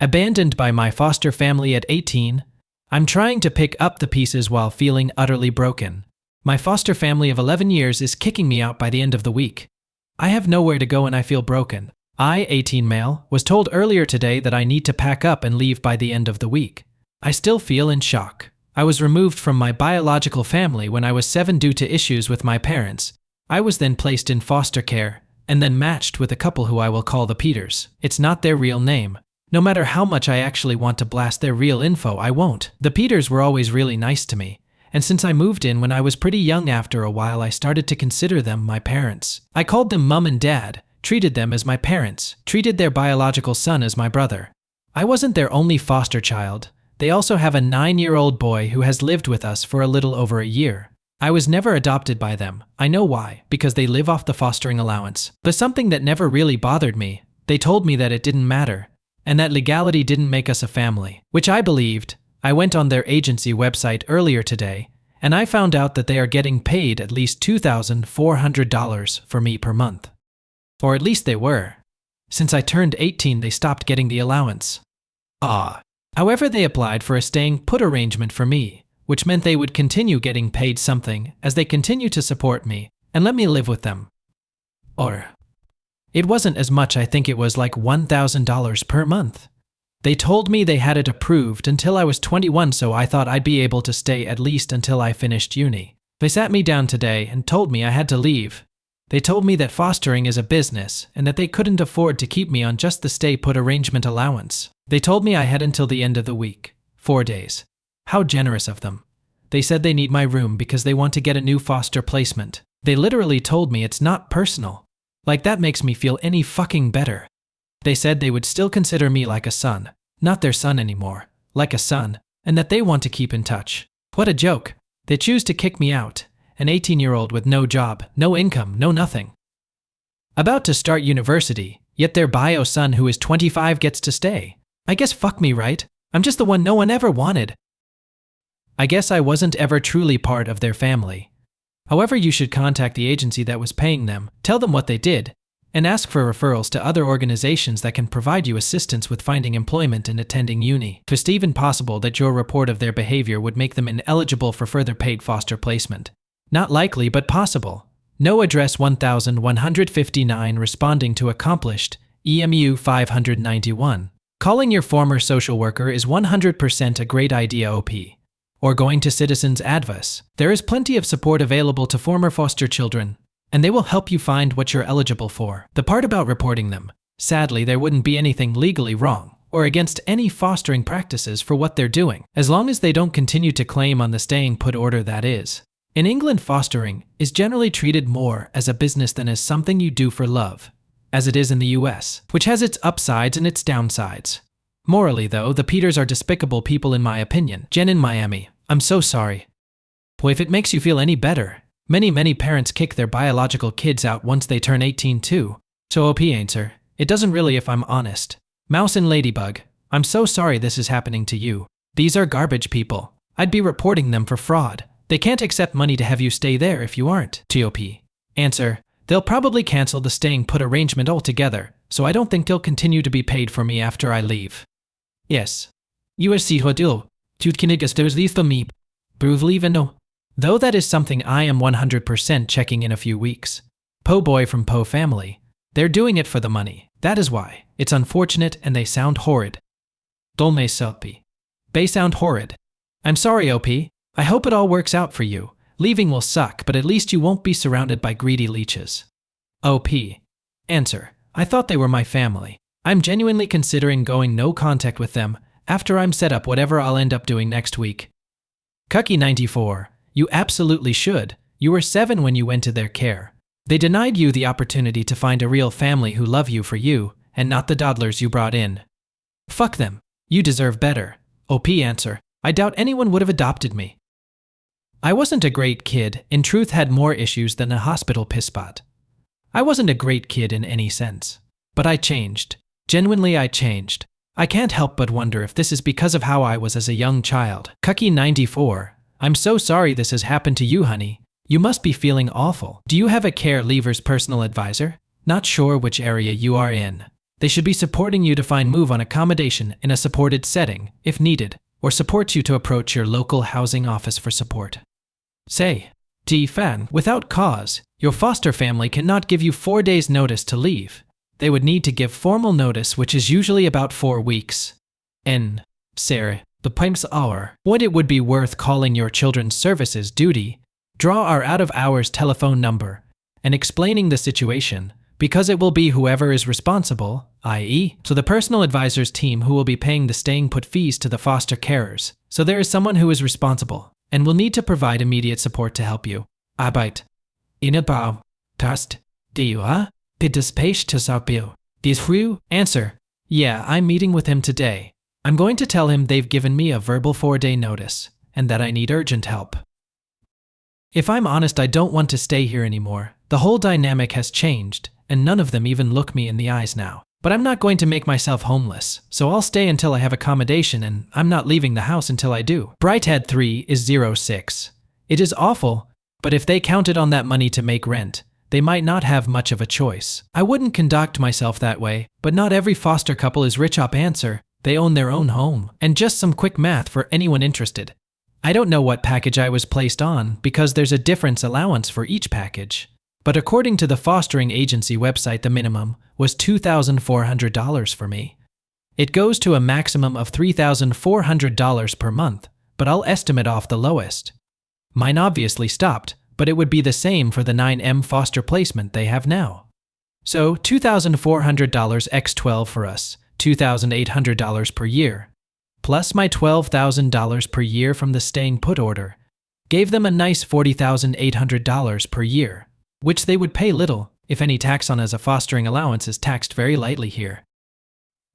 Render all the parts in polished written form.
Abandoned by my foster family at 18, I'm trying to pick up the pieces while feeling utterly broken. My foster family of 11 years is kicking me out by the end of the week. I have nowhere to go and I feel broken. I, 18 male, was told earlier today that I need to pack up and leave by the end of the week. I still feel in shock. I was removed from my biological family when I was 7 due to issues with my parents. I was then placed in foster care, and then matched with a couple who I will call the Peters. It's not their real name. No matter how much I actually want to blast their real info, I won't. The Peters were always really nice to me, and since I moved in when I was pretty young, after a while I started to consider them my parents. I called them mum and dad, treated them as my parents, treated their biological son as my brother. I wasn't their only foster child. They also have a 9-year-old boy who has lived with us for a little over a year. I was never adopted by them. I know why, because they live off the fostering allowance. But something that never really bothered me, they told me that it didn't matter, and that legality didn't make us a family, which I believed. I went on their agency website earlier today, and I found out that they are getting paid at least $2,400 for me per month. Or at least they were. Since I turned 18, they stopped getting the allowance. However, they applied for a staying put arrangement for me, which meant they would continue getting paid something as they continue to support me and let me live with them. It wasn't as much. I think it was like $1,000 per month. They told me they had it approved until I was 21, so I thought I'd be able to stay at least until I finished uni. They sat me down today and told me I had to leave. They told me that fostering is a business and that they couldn't afford to keep me on just the stay put arrangement allowance. They told me I had until the end of the week, 4 days. How generous of them. They said they need my room because they want to get a new foster placement. They literally told me it's not personal. Like that makes me feel any fucking better. They said they would still consider me like a son, not their son anymore, like a son, and that they want to keep in touch. What a joke. They choose to kick me out, an 18-year-old with no job, no income, no nothing. About to start university, yet their bio son who is 25 gets to stay. I guess fuck me, right? I'm just the one no one ever wanted. I guess I wasn't ever truly part of their family. However, you should contact the agency that was paying them, tell them what they did, and ask for referrals to other organizations that can provide you assistance with finding employment and attending uni. It's even possible that your report of their behavior would make them ineligible for further paid foster placement. Not likely, but possible. No address 1159 responding to accomplished, EMU 591. Calling your former social worker is 100% a great idea, OP. Or going to Citizens Advice. There is plenty of support available to former foster children, and they will help you find what you're eligible for. The part about reporting them, sadly there wouldn't be anything legally wrong or against any fostering practices for what they're doing, as long as they don't continue to claim on the staying put order, that is. In England, fostering is generally treated more as a business than as something you do for love, as it is in the US, which has its upsides and its downsides. Morally though, the Peters are despicable people in my opinion. Jen in Miami, I'm so sorry. Boy, if it makes you feel any better, many parents kick their biological kids out once they turn 18 too. So OP answer, it doesn't really if I'm honest. Mouse and Ladybug, I'm so sorry this is happening to you. These are garbage people. I'd be reporting them for fraud. They can't accept money to have you stay there if you aren't. TOP. Answer, they'll probably cancel the staying put arrangement altogether, so I don't think they'll continue to be paid for me after I leave. Yes. USC Hodil. Tutkinigastos for me. Bruvliveno. Though that is something I am 100% checking in a few weeks. Po boy from Po family. They're doing it for the money. That is why. It's unfortunate and they sound horrid. Dolme Selpi. They sound horrid. I'm sorry, OP. I hope it all works out for you. Leaving will suck, but at least you won't be surrounded by greedy leeches. OP. Answer. I thought they were my family. I'm genuinely considering going no contact with them after I'm set up whatever I'll end up doing next week. Cucky94. You absolutely should. You were 7 when you went to their care. They denied you the opportunity to find a real family who love you for you, and not the toddlers you brought in. Fuck them. You deserve better. OP answer. I doubt anyone would have adopted me. I wasn't a great kid, in truth had more issues than a hospital pisspot. I wasn't a great kid in any sense. But I changed. Genuinely I changed. I can't help but wonder if this is because of how I was as a young child. Cucky94. I'm so sorry this has happened to you, honey. You must be feeling awful. Do you have a care leaver's personal advisor? Not sure which area you are in. They should be supporting you to find move on accommodation in a supported setting, if needed, or support you to approach your local housing office for support. Say, D-Fan, without cause, your foster family cannot give you 4 days notice to leave. They would need to give formal notice, which is usually about 4 weeks. N. Sarah, the pimps hour. What it would be worth calling your children's services duty, draw our out-of-hours telephone number, and explaining the situation, because it will be whoever is responsible, i.e., so the personal advisor's team who will be paying the staying put fees to the foster carers. So there is someone who is responsible, and will need to provide immediate support to help you. Arbeit. Inabau. Tast. Diua. Bittes page to sapio. Dies früh? Answer. Yeah, I'm meeting with him today. I'm going to tell him they've given me a verbal 4-day notice, and that I need urgent help. If I'm honest, I don't want to stay here anymore. The whole dynamic has changed, and none of them even look me in the eyes now. But I'm not going to make myself homeless, so I'll stay until I have accommodation, and I'm not leaving the house until I do. Brighthead 3 is 06. It is awful, but if they counted on that money to make rent, they might not have much of a choice. I wouldn't conduct myself that way, but not every foster couple is rich up. Answer. They own their own home. And just some quick math for anyone interested. I don't know what package I was placed on because there's a difference allowance for each package. But according to the fostering agency website, the minimum was $2,400 for me. It goes to a maximum of $3,400 per month, but I'll estimate off the lowest. Mine obviously stopped, but it would be the same for the 9M foster placement they have now. So $2,400 x 12 for us, $2,800 per year, plus my $12,000 per year from the staying put order, gave them a nice $40,800 per year, which they would pay little, if any, tax on, as a fostering allowance is taxed very lightly here.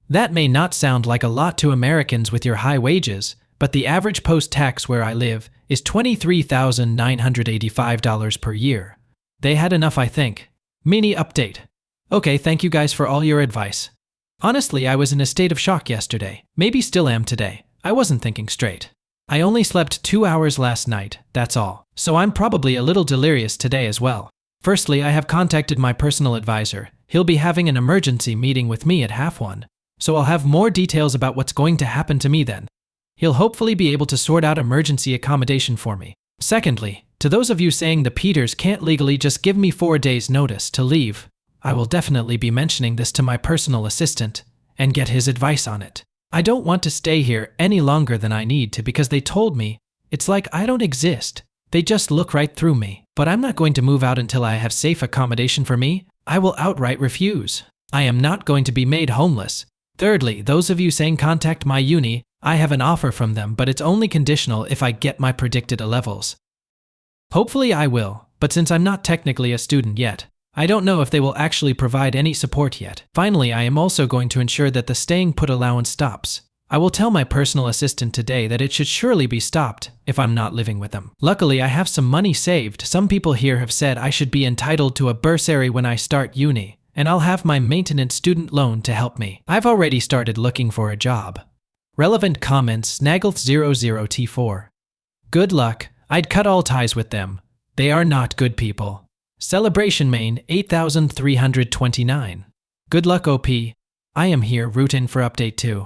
That may not sound like a lot to Americans with your high wages, but the average post-tax where I live is $23,985 per year. They had enough, I think. Mini update. Okay, thank you guys for all your advice. Honestly, I was in a state of shock yesterday. Maybe still am today. I wasn't thinking straight. I only slept 2 hours last night, that's all. So I'm probably a little delirious today as well. Firstly, I have contacted my personal advisor. He'll be having an emergency meeting with me at 1:30. So I'll have more details about what's going to happen to me then. He'll hopefully be able to sort out emergency accommodation for me. Secondly, to those of you saying the Peters can't legally just give me 4 days notice to leave, I will definitely be mentioning this to my personal assistant and get his advice on it. I don't want to stay here any longer than I need to because they told me it's like I don't exist. They just look right through me. But I'm not going to move out until I have safe accommodation for me. I will outright refuse. I am not going to be made homeless. Thirdly, those of you saying contact my uni, I have an offer from them, but it's only conditional if I get my predicted A levels. Hopefully I will, but since I'm not technically a student yet, I don't know if they will actually provide any support yet. Finally, I am also going to ensure that the staying put allowance stops. I will tell my personal assistant today that it should surely be stopped if I'm not living with them. Luckily, I have some money saved. Some people here have said I should be entitled to a bursary when I start uni, and I'll have my maintenance student loan to help me. I've already started looking for a job. Relevant comments, Snaggles00T4. Good luck. I'd cut all ties with them. They are not good people. Celebration Main 8329. Good luck, OP. I am here rooting for update 2.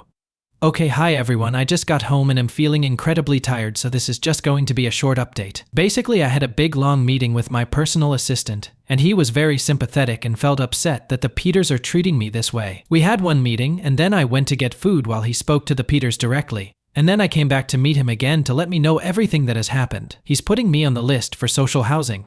Okay, hi everyone, I just got home and am feeling incredibly tired, so this is just going to be a short update. Basically, I had a big long meeting with my personal assistant, and he was very sympathetic and felt upset that the Peters are treating me this way. We had one meeting, and then I went to get food while he spoke to the Peters directly. And then I came back to meet him again to let me know everything that has happened. He's putting me on the list for social housing.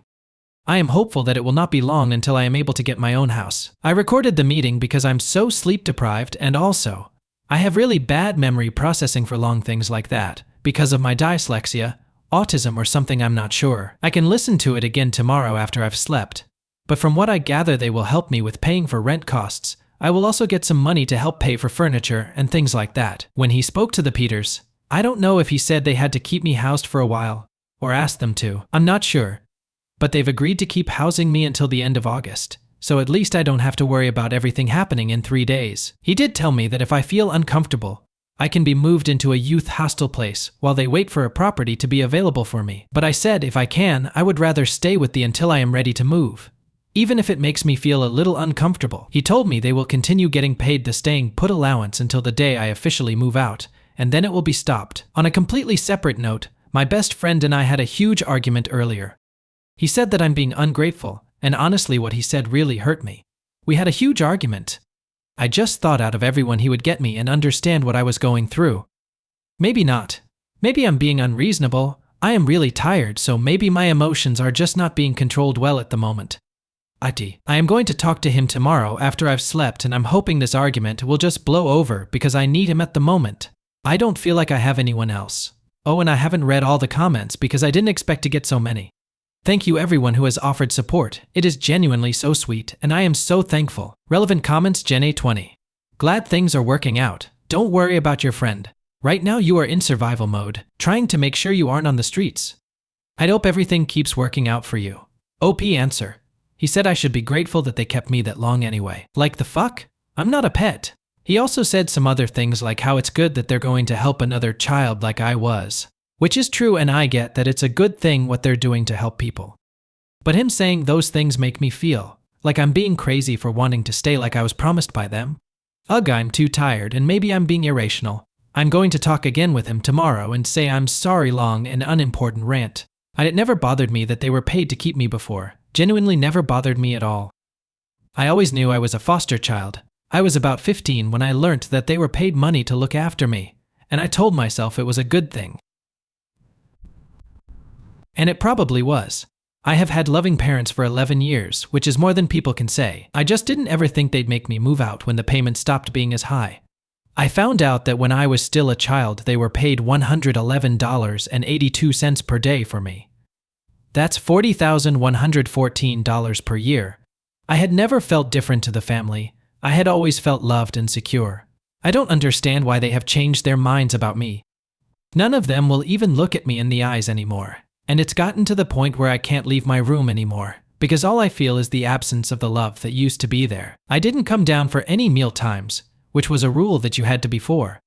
I am hopeful that it will not be long until I am able to get my own house. I recorded the meeting because I'm so sleep deprived, and also, I have really bad memory processing for long things like that, because of my dyslexia, autism, or something, I'm not sure. I can listen to it again tomorrow after I've slept. But from what I gather, they will help me with paying for rent costs. I will also get some money to help pay for furniture and things like that. When he spoke to the Peters, I don't know if he said they had to keep me housed for a while, or asked them to. I'm not sure. But they've agreed to keep housing me until the end of August. So at least I don't have to worry about everything happening in 3 days. He did tell me that if I feel uncomfortable, I can be moved into a youth hostel place while they wait for a property to be available for me. But I said if I can, I would rather stay with the until I am ready to move. even if it makes me feel a little uncomfortable. He told me they will continue getting paid the staying put allowance until the day I officially move out, and then it will be stopped. On a completely separate note, my best friend and I had a huge argument earlier. He said that I'm being ungrateful, and honestly what he said really hurt me. We had a huge argument. I just thought out of everyone he would get me and understand what I was going through. Maybe not. Maybe I'm being unreasonable. I am really tired, so maybe my emotions are just not being controlled well at the moment. I am going to talk to him tomorrow after I've slept, and I'm hoping this argument will just blow over because I need him at the moment. I don't feel like I have anyone else. Oh, and I haven't read all the comments because I didn't expect to get so many. Thank you everyone who has offered support. It is genuinely so sweet, and I am so thankful. Relevant comments Gen A20. Glad things are working out. Don't worry about your friend. Right now you are in survival mode, trying to make sure you aren't on the streets. I hope everything keeps working out for you. OP answer. He said I should be grateful that they kept me that long anyway. Like the fuck? I'm not a pet. He also said some other things like how it's good that they're going to help another child like I was. Which is true, and I get that it's a good thing what they're doing to help people. But him saying those things make me feel like I'm being crazy for wanting to stay like I was promised by them. Ugh, I'm too tired and maybe I'm being irrational. I'm going to talk again with him tomorrow and say I'm sorry. Long and unimportant rant. It never bothered me that they were paid to keep me before. Genuinely never bothered me at all. I always knew I was a foster child. I was about 15 when I learnt that they were paid money to look after me, and I told myself it was a good thing. And it probably was. I have had loving parents for 11 years, which is more than people can say. I just didn't ever think they'd make me move out when the payment stopped being as high. I found out that when I was still a child they were paid $111.82 per day for me. That's $40,114 per year. I had never felt different to the family. I had always felt loved and secure. I don't understand why they have changed their minds about me. None of them will even look at me in the eyes anymore. And it's gotten to the point where I can't leave my room anymore, because all I feel is the absence of the love that used to be there. I didn't come down for any meal times, which was a rule that you had to before.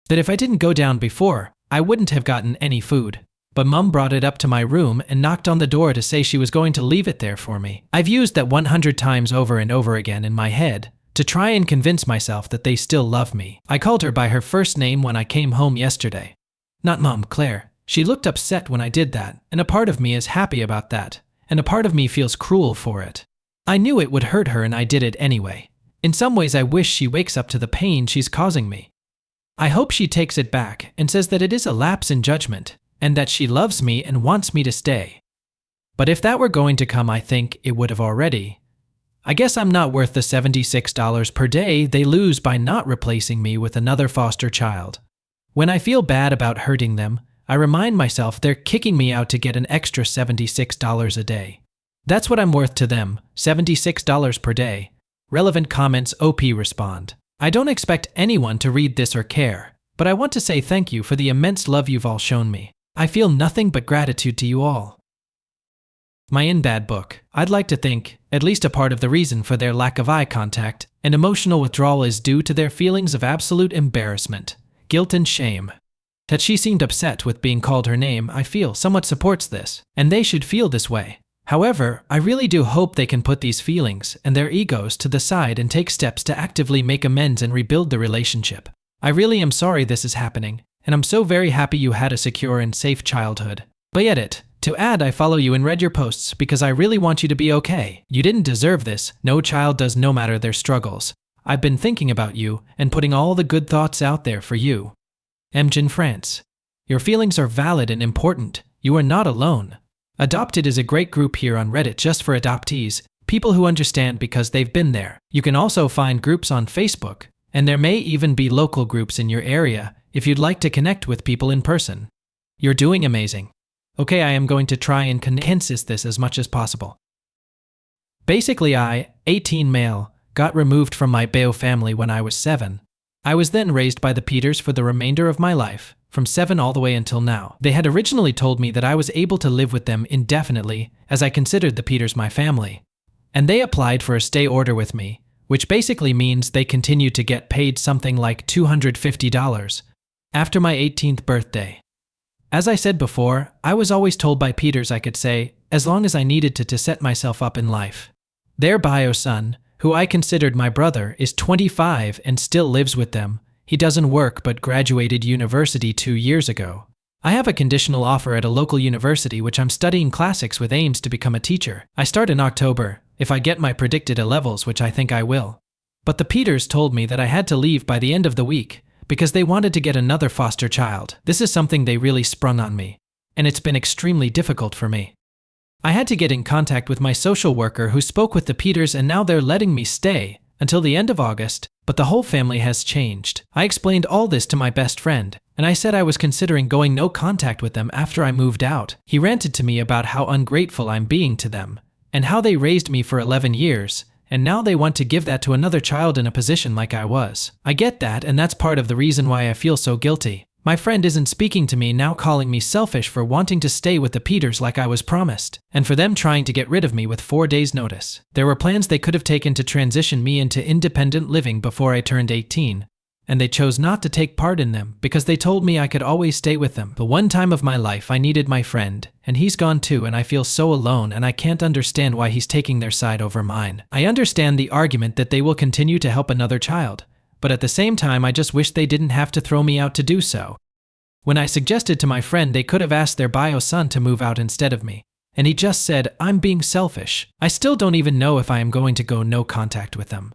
That if I didn't go down before, I wouldn't have gotten any food. But Mum brought it up to my room and knocked on the door to say she was going to leave it there for me. I've used that 100 times over and over again in my head to try and convince myself that they still love me. I called her by her first name when I came home yesterday. Not Mom, Claire. She looked upset when I did that, and a part of me is happy about that, and a part of me feels cruel for it. I knew it would hurt her and I did it anyway. In some ways I wish she wakes up to the pain she's causing me. I hope she takes it back and says that it is a lapse in judgment, and that she loves me and wants me to stay. But if that were going to come, I think it would have already. I guess I'm not worth the $76 per day they lose by not replacing me with another foster child. When I feel bad about hurting them, I remind myself they're kicking me out to get an extra $76 a day. That's what I'm worth to them, $76 per day. Relevant comments OP respond. I don't expect anyone to read this or care, but I want to say thank you for the immense love you've all shown me. I feel nothing but gratitude to you all. My In Bad book. I'd like to think at least a part of the reason for their lack of eye contact and emotional withdrawal is due to their feelings of absolute embarrassment, guilt and shame. That she seemed upset with being called her name, I feel somewhat supports this, and they should feel this way. However, I really do hope they can put these feelings and their egos to the side and take steps to actively make amends and rebuild the relationship. I really am sorry this is happening, and I'm so very happy you had a secure and safe childhood. But yet to add, I follow you and read your posts because I really want you to be okay. You didn't deserve this. No child does, no matter their struggles. I've been thinking about you and putting all the good thoughts out there for you. Mjin France. Your feelings are valid and important. You are not alone. Adopted is a great group here on Reddit just for adoptees, people who understand because they've been there. You can also find groups on Facebook, and there may even be local groups in your area if you'd like to connect with people in person. You're doing amazing. Okay, I am going to try and condense this as much as possible. Basically, I, 18 male, got removed from my bio family when I was 7. I was then raised by the Peters for the remainder of my life, from 7 all the way until now. They had originally told me that I was able to live with them indefinitely, as I considered the Peters my family. And they applied for a stay order with me, which basically means they continued to get paid something like $250 after my 18th birthday. As I said before, I was always told by Peters I could say, as long as I needed to set myself up in life. Their bio son, who I considered my brother, is 25 and still lives with them. He doesn't work but graduated university 2 years ago. I have a conditional offer at a local university which I'm studying classics with aims to become a teacher. I start in October, if I get my predicted A levels, which I think I will. But the Peters told me that I had to leave by the end of the week because they wanted to get another foster child. This is something they really sprung on me, and it's been extremely difficult for me. I had to get in contact with my social worker who spoke with the Peters, and now they're letting me stay until the end of August, but the whole family has changed. I explained all this to my best friend, and I said I was considering going no contact with them after I moved out. He ranted to me about how ungrateful I'm being to them, and how they raised me for 11 years, and now they want to give that to another child in a position like I was. I get that, and that's part of the reason why I feel so guilty. My friend isn't speaking to me now, calling me selfish for wanting to stay with the Peters like I was promised, and for them trying to get rid of me with 4 days' notice. There were plans they could have taken to transition me into independent living before I turned 18, and they chose not to take part in them because they told me I could always stay with them. The one time of my life I needed my friend, and he's gone too, and I feel so alone, and I can't understand why he's taking their side over mine. I understand the argument that they will continue to help another child, but at the same time I just wish they didn't have to throw me out to do so. When I suggested to my friend they could have asked their bio son to move out instead of me, and he just said, I'm being selfish. I still don't even know if I am going to go no contact with them.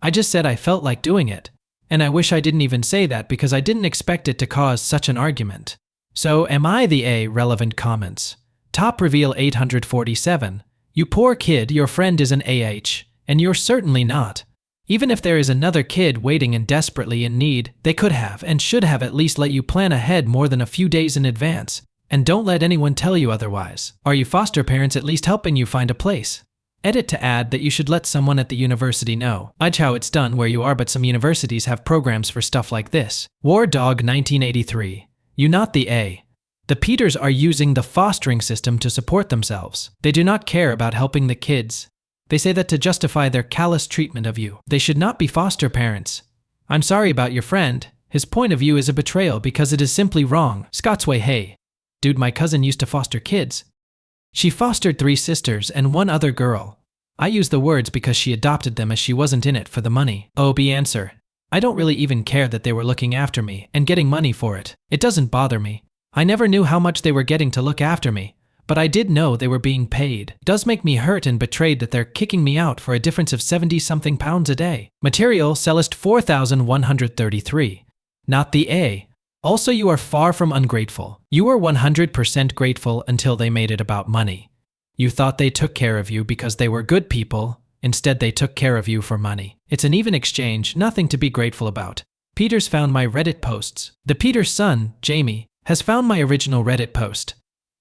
I just said I felt like doing it, and I wish I didn't even say that because I didn't expect it to cause such an argument. So am I the A? Relevant comments. Top reveal 847. You poor kid, your friend is an AH, and you're certainly not. Even if there is another kid waiting and desperately in need, they could have and should have at least let you plan ahead more than a few days in advance. And don't let anyone tell you otherwise. Are you foster parents at least helping you find a place? Edit to add that you should let someone at the university know. That's how it's done where you are, but some universities have programs for stuff like this. War Dog 1983. You not the A. The Peters are using the fostering system to support themselves. They do not care about helping the kids. They say that to justify their callous treatment of you. They should not be foster parents. I'm sorry about your friend. His point of view is a betrayal because it is simply wrong. Scotsway, hey. Dude, my cousin used to foster kids. She fostered 3 sisters and 1 other girl. I use the words because she adopted them as she wasn't in it for the money. OB answer. I don't really even care that they were looking after me and getting money for it. It doesn't bother me. I never knew how much they were getting to look after me, but I did know they were being paid. It does make me hurt and betrayed that they're kicking me out for a difference of 70-something pounds a day. Material Cellist 4133. Not the A. Also, you are far from ungrateful. You were 100% grateful until they made it about money. You thought they took care of you because they were good people. Instead, they took care of you for money. It's an even exchange, nothing to be grateful about. Peters found my Reddit posts. The Peters' son, Jamie, has found my original Reddit post.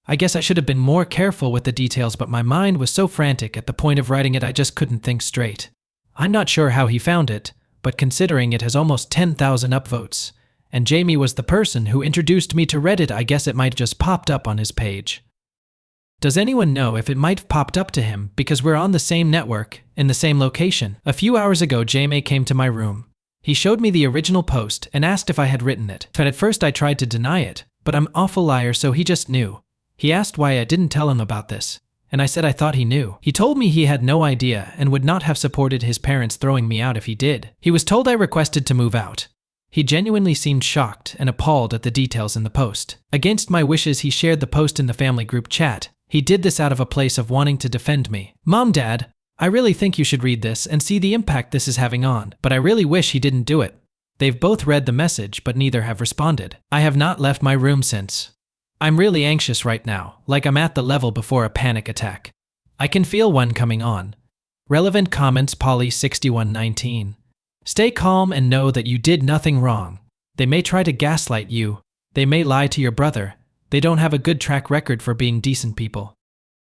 I guess I should have been more careful with the details, but my mind was so frantic at the point of writing it I just couldn't think straight. I'm not sure how he found it, but considering it has almost 10,000 upvotes, and Jamie was the person who introduced me to Reddit, I guess it might have just popped up on his page. Does anyone know if it might have popped up to him because we're on the same network, in the same location? A few hours ago, Jamie came to my room. He showed me the original post and asked if I had written it. But at first I tried to deny it, but I'm an awful liar, so he just knew. He asked why I didn't tell him about this, and I said I thought he knew. He told me he had no idea and would not have supported his parents throwing me out if he did. He was told I requested to move out. He genuinely seemed shocked and appalled at the details in the post. Against my wishes, he shared the post in the family group chat. He did this out of a place of wanting to defend me. Mom, Dad, I really think you should read this and see the impact this is having on, but I really wish he didn't do it. They've both read the message, but neither have responded. I have not left my room since. I'm really anxious right now, like I'm at the level before a panic attack. I can feel one coming on. Relevant comments Polly 6119. Stay calm and know that you did nothing wrong. They may try to gaslight you. They may lie to your brother. They don't have a good track record for being decent people.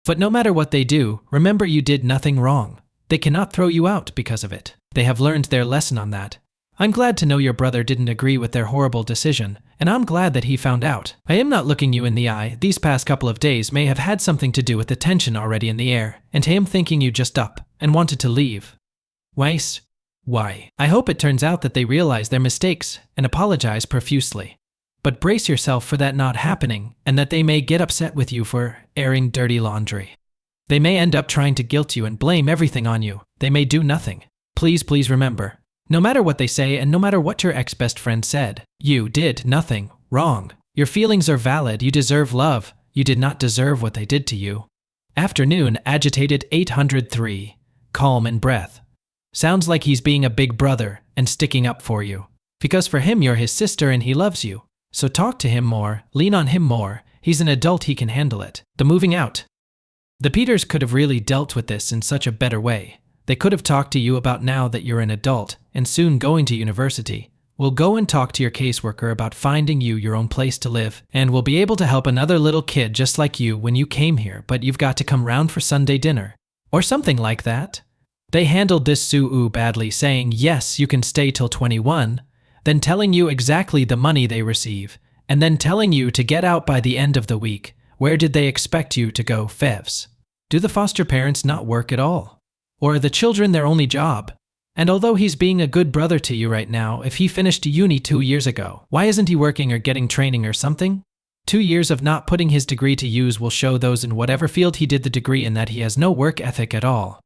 But no matter what they do, remember you did nothing wrong. They cannot throw you out because of it. They have learned their lesson on that. I'm glad to know your brother didn't agree with their horrible decision, and I'm glad that he found out. I am not looking you in the eye. These past couple of days may have had something to do with the tension already in the air, and him thinking you just up and wanted to leave. Weiss? Why? I hope it turns out that they realize their mistakes and apologize profusely. But brace yourself for that not happening, and that they may get upset with you for airing dirty laundry. They may end up trying to guilt you and blame everything on you. They may do nothing. Please remember, no matter what they say and no matter what your ex-best friend said, you did nothing wrong. Your feelings are valid. You deserve love. You did not deserve what they did to you. Afternoon, agitated 803. Calm in breath. Sounds like he's being a big brother and sticking up for you. Because for him, you're his sister and he loves you. So talk to him more, lean on him more. He's an adult, he can handle it. The moving out. The Peters could have really dealt with this in such a better way. They could have talked to you about now that you're an adult and soon going to university. We'll go and talk to your caseworker about finding you your own place to live, and we'll be able to help another little kid just like you when you came here, but you've got to come round for Sunday dinner. Or something like that. They handled this so badly, saying, yes, you can stay till 21, then telling you exactly the money they receive, and then telling you to get out by the end of the week. Where did they expect you to go, Fevs? Do the foster parents not work at all? Or are the children their only job? And although he's being a good brother to you right now, if he finished uni 2 years ago, why isn't he working or getting training or something? 2 years of not putting his degree to use will show those in whatever field he did the degree in that he has no work ethic at all.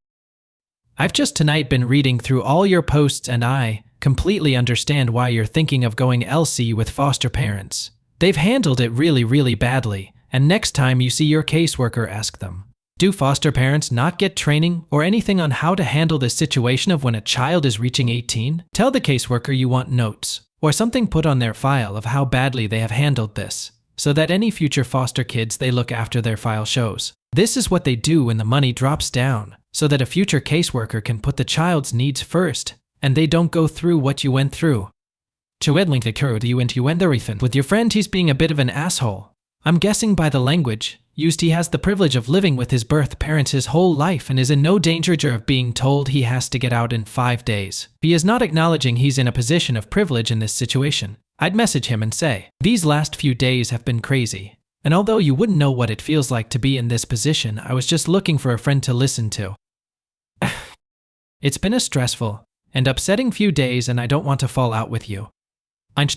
I've just tonight been reading through all your posts and I completely understand why you're thinking of going LC with foster parents. They've handled it really badly, and next time you see your caseworker, ask them. Do foster parents not get training or anything on how to handle this situation of when a child is reaching 18? Tell the caseworker you want notes or something put on their file of how badly they have handled this, so that any future foster kids they look after their file shows. This is what they do when the money drops down, so that a future caseworker can put the child's needs first, and they don't go through what you went through. With your friend, he's being a bit of an asshole. I'm guessing by the language used he has the privilege of living with his birth parents his whole life and is in no danger of being told he has to get out in 5 days. He is not acknowledging he's in a position of privilege in this situation. I'd message him and say, these last few days have been crazy. And although you wouldn't know what it feels like to be in this position, I was just looking for a friend to listen to. It's been a stressful and upsetting few days and I don't want to fall out with you. And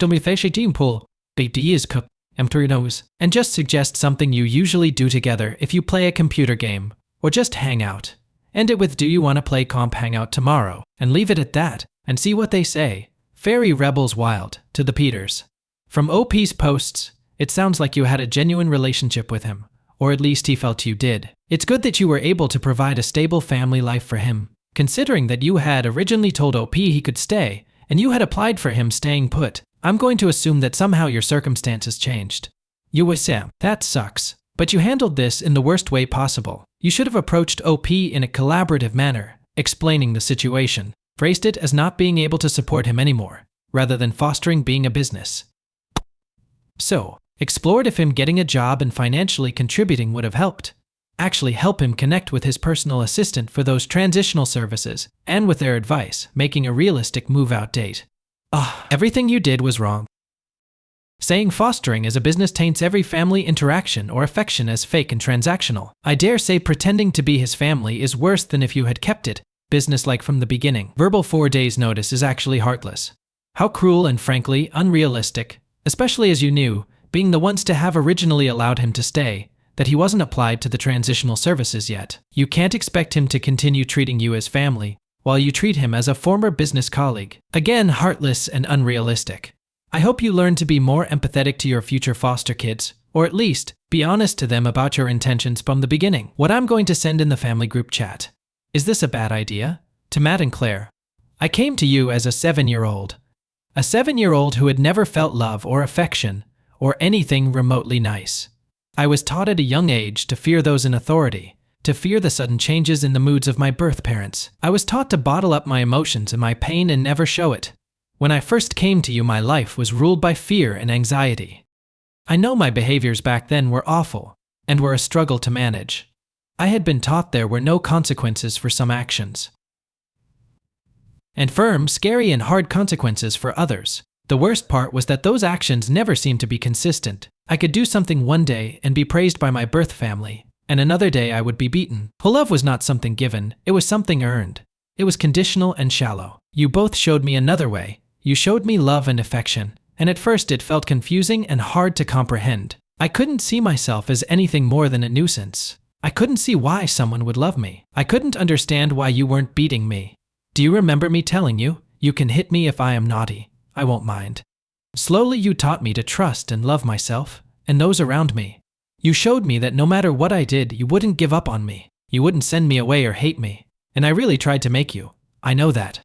just suggest something you usually do together if you play a computer game, or just hang out. End it with, do you want to play comp hangout tomorrow? And leave it at that, and see what they say. Fairy Rebels Wild, to the Peters. From OP's posts, it sounds like you had a genuine relationship with him, or at least he felt you did. It's good that you were able to provide a stable family life for him, considering that you had originally told OP he could stay, and you had applied for him staying put. I'm going to assume that somehow your circumstances changed. You was Sam. That sucks. But you handled this in the worst way possible. You should have approached OP in a collaborative manner, explaining the situation. Phrased it as not being able to support him anymore, rather than fostering being a business. So, explored if him getting a job and financially contributing would have helped. Actually help him connect with his personal assistant for those transitional services, and with their advice, making a realistic move-out date. Everything you did was wrong. Saying fostering as a business taints every family interaction or affection as fake and transactional. I dare say pretending to be his family is worse than if you had kept it business-like from the beginning. Verbal 4 days notice is actually heartless. How cruel and frankly unrealistic, especially as you knew, being the ones to have originally allowed him to stay, that he wasn't applied to the transitional services yet. You can't expect him to continue treating you as family, while you treat him as a former business colleague. Again, heartless and unrealistic. I hope you learn to be more empathetic to your future foster kids, or at least, be honest to them about your intentions from the beginning. What I'm going to send in the family group chat. Is this a bad idea? To Matt and Claire. I came to you as a 7-year-old. A 7-year-old who had never felt love or affection, or anything remotely nice. I was taught at a young age to fear those in authority, to fear the sudden changes in the moods of my birth parents. I was taught to bottle up my emotions and my pain and never show it. When I first came to you, my life was ruled by fear and anxiety. I know my behaviors back then were awful, and were a struggle to manage. I had been taught there were no consequences for some actions, and firm, scary, and hard consequences for others. The worst part was that those actions never seemed to be consistent. I could do something one day and be praised by my birth family, and another day I would be beaten. Love was not something given, it was something earned. It was conditional and shallow. You both showed me another way. You showed me love and affection, and at first it felt confusing and hard to comprehend. I couldn't see myself as anything more than a nuisance. I couldn't see why someone would love me. I couldn't understand why you weren't beating me. Do you remember me telling you, you can hit me if I am naughty, I won't mind. Slowly you taught me to trust and love myself, and those around me. You showed me that no matter what I did, you wouldn't give up on me. You wouldn't send me away or hate me. And I really tried to make you. I know that.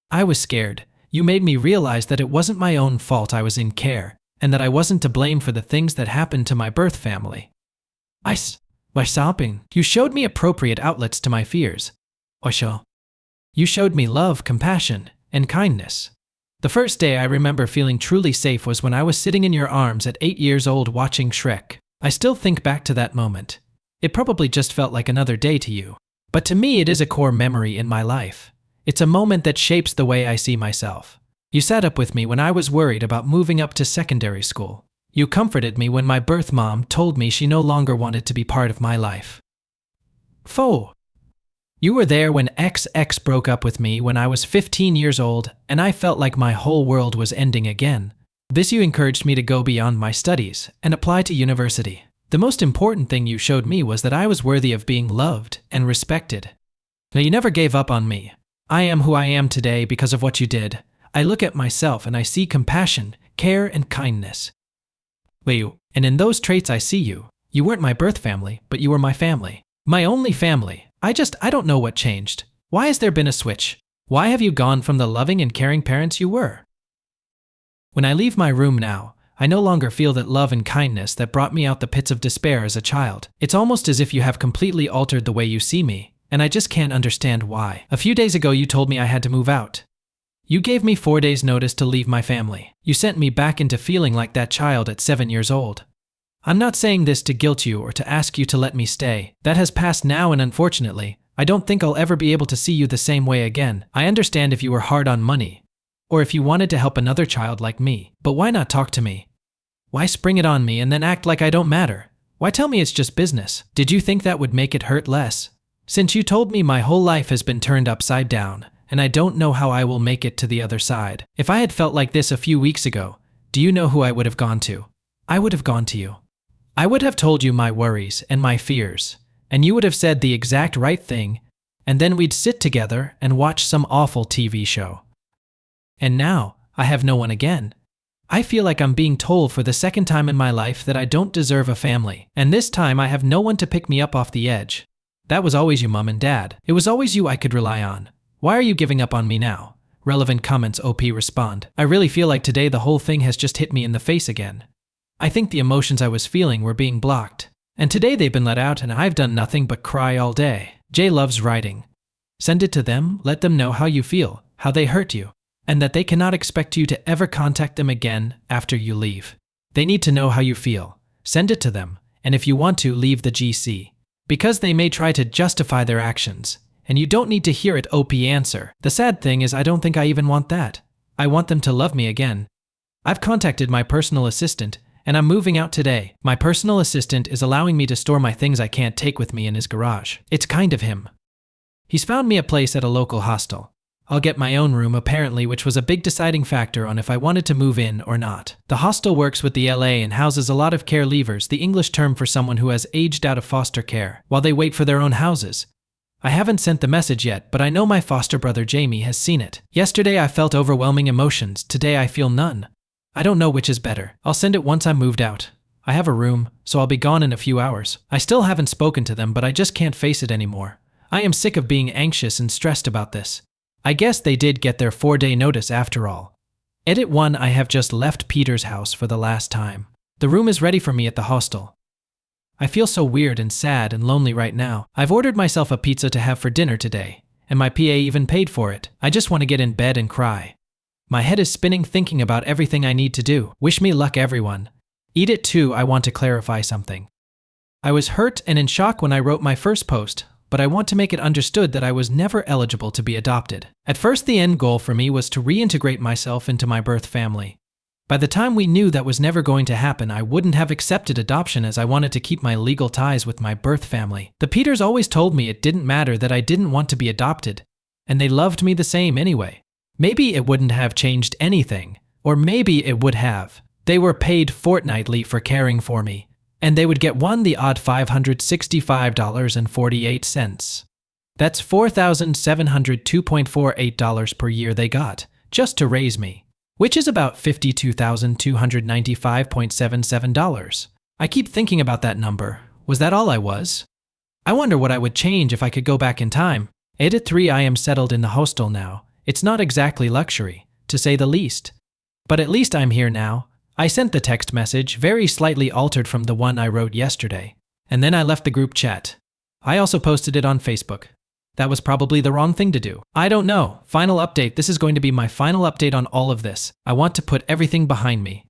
I was scared. You made me realize that it wasn't my own fault I was in care, and that I wasn't to blame for the things that happened to my birth family. By stopping, you showed me appropriate outlets to my fears. You showed me love, compassion, and kindness. The first day I remember feeling truly safe was when I was sitting in your arms at 8 years old watching Shrek. I still think back to that moment. It probably just felt like another day to you. But to me it is a core memory in my life. It's a moment that shapes the way I see myself. You sat up with me when I was worried about moving up to secondary school. You comforted me when my birth mom told me she no longer wanted to be part of my life. You were there when XX broke up with me when I was 15 years old and I felt like my whole world was ending again. You encouraged me to go beyond my studies and apply to university. The most important thing you showed me was that I was worthy of being loved and respected. Now, you never gave up on me. I am who I am today because of what you did. I look at myself and I see compassion, care, and kindness. And in those traits I see you. You weren't my birth family, but you were my family. My only family. I don't know what changed. Why has there been a switch? Why have you gone from the loving and caring parents you were? When I leave my room now, I no longer feel that love and kindness that brought me out the pits of despair as a child. It's almost as if you have completely altered the way you see me, and I just can't understand why. A few days ago you told me I had to move out. You gave me 4 days' notice to leave my family. You sent me back into feeling like that child at 7 years old. I'm not saying this to guilt you or to ask you to let me stay. That has passed now, and unfortunately, I don't think I'll ever be able to see you the same way again. I understand if you were hard on money, or if you wanted to help another child like me, but why not talk to me? Why spring it on me and then act like I don't matter? Why tell me it's just business? Did you think that would make it hurt less? Since you told me my whole life has been turned upside down, and I don't know how I will make it to the other side. If I had felt like this a few weeks ago, do you know who I would have gone to? I would have gone to you. I would have told you my worries and my fears, and you would have said the exact right thing, and then we'd sit together and watch some awful TV show. And now, I have no one again. I feel like I'm being told for the second time in my life that I don't deserve a family, and this time I have no one to pick me up off the edge. That was always you, Mom and Dad. It was always you I could rely on. Why are you giving up on me now? Relevant comments. OP respond. I really feel like today the whole thing has just hit me in the face again. I think the emotions I was feeling were being blocked. And today they've been let out and I've done nothing but cry all day. Jay loves writing. Send it to them, let them know how you feel, how they hurt you, and that they cannot expect you to ever contact them again after you leave. They need to know how you feel. Send it to them, and if you want to, leave the GC. Because they may try to justify their actions. And you don't need to hear it. OP answer. The sad thing is I don't think I even want that. I want them to love me again. I've contacted my personal assistant, and I'm moving out today. My personal assistant is allowing me to store my things I can't take with me in his garage. It's kind of him. He's found me a place at a local hostel. I'll get my own room apparently, which was a big deciding factor on if I wanted to move in or not. The hostel works with the LA and houses a lot of care leavers, the English term for someone who has aged out of foster care, while they wait for their own houses. I haven't sent the message yet, but I know my foster brother Jamie has seen it. Yesterday I felt overwhelming emotions, today I feel none. I don't know which is better. I'll send it once I'm moved out. I have a room, so I'll be gone in a few hours. I still haven't spoken to them, but I just can't face it anymore. I am sick of being anxious and stressed about this. I guess they did get their 4-day notice after all. Edit 1. I have just left Peter's house for the last time. The room is ready for me at the hostel. I feel so weird and sad and lonely right now. I've ordered myself a pizza to have for dinner today, and my PA even paid for it. I just want to get in bed and cry. My head is spinning thinking about everything I need to do. Wish me luck, everyone. Edit 2. I want to clarify something. I was hurt and in shock when I wrote my first post, but I want to make it understood that I was never eligible to be adopted. At first, the end goal for me was to reintegrate myself into my birth family. By the time we knew that was never going to happen, I wouldn't have accepted adoption as I wanted to keep my legal ties with my birth family. The Peters always told me it didn't matter that I didn't want to be adopted, and they loved me the same anyway. Maybe it wouldn't have changed anything, or maybe it would have. They were paid fortnightly for caring for me. and they would get one the odd $565.48. That's $4,702.48 per year they got, just to raise me, which is about $52,295.77. I keep thinking about that number. Was that all I was? I wonder what I would change if I could go back in time. 83 I am settled in the hostel now. It's not exactly luxury, to say the least. But at least I'm here now. I sent the text message, very slightly altered from the one I wrote yesterday, and then I left the group chat. I also posted it on Facebook. That was probably the wrong thing to do. I don't know. Final update. This is going to be my final update on all of this. I want to put everything behind me.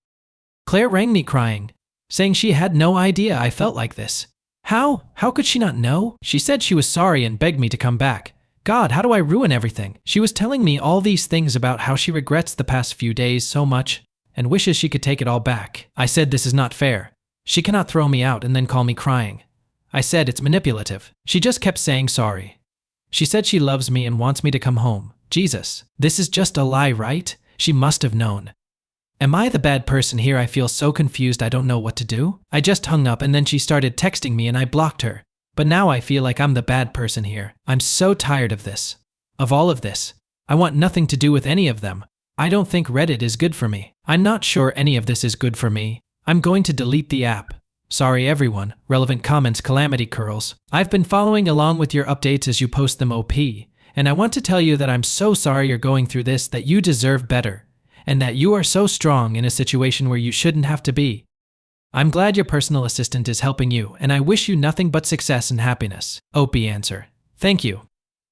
Claire rang me crying, saying she had no idea I felt like this. How? How could she not know? She said she was sorry and begged me to come back. God, how do I ruin everything? She was telling me all these things about how she regrets the past few days so much and wishes she could take it all back. I said this is not fair. She cannot throw me out and then call me crying. I said it's manipulative. She just kept saying sorry. She said she loves me and wants me to come home. Jesus, this is just a lie, right? She must have known. Am I the bad person here? I feel so confused I don't know what to do. I just hung up and then she started texting me and I blocked her. But now I feel like I'm the bad person here. I'm so tired of this. Of all of this. I want nothing to do with any of them. I don't think Reddit is good for me. I'm not sure any of this is good for me. I'm going to delete the app. Sorry everyone. Relevant comments, Calamity Curls. I've been following along with your updates as you post them, OP. And I want to tell you that I'm so sorry you're going through this, that you deserve better. And that you are so strong in a situation where you shouldn't have to be. I'm glad your personal assistant is helping you, and I wish you nothing but success and happiness. OP answer. Thank you.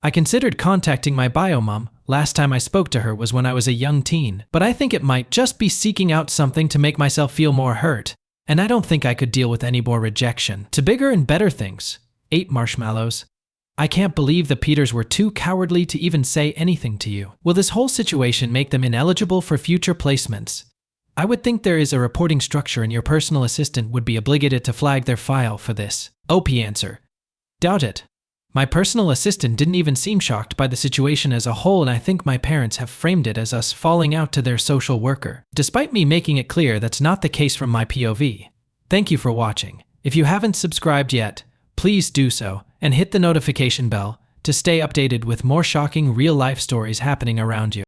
I considered contacting my bio mom. Last time I spoke to her was when I was a young teen, but I think it might just be seeking out something to make myself feel more hurt, and I don't think I could deal with any more rejection. To bigger and better things. 8 marshmallows. I can't believe the Peters were too cowardly to even say anything to you. Will this whole situation make them ineligible for future placements? I would think there is a reporting structure and your personal assistant would be obligated to flag their file for this. OP answer. Doubt it. My personal assistant didn't even seem shocked by the situation as a whole, and I think my parents have framed it as us falling out to their social worker, despite me making it clear that's not the case from my POV. Thank you for watching. If you haven't subscribed yet, please do so, and hit the notification bell to stay updated with more shocking real-life stories happening around you.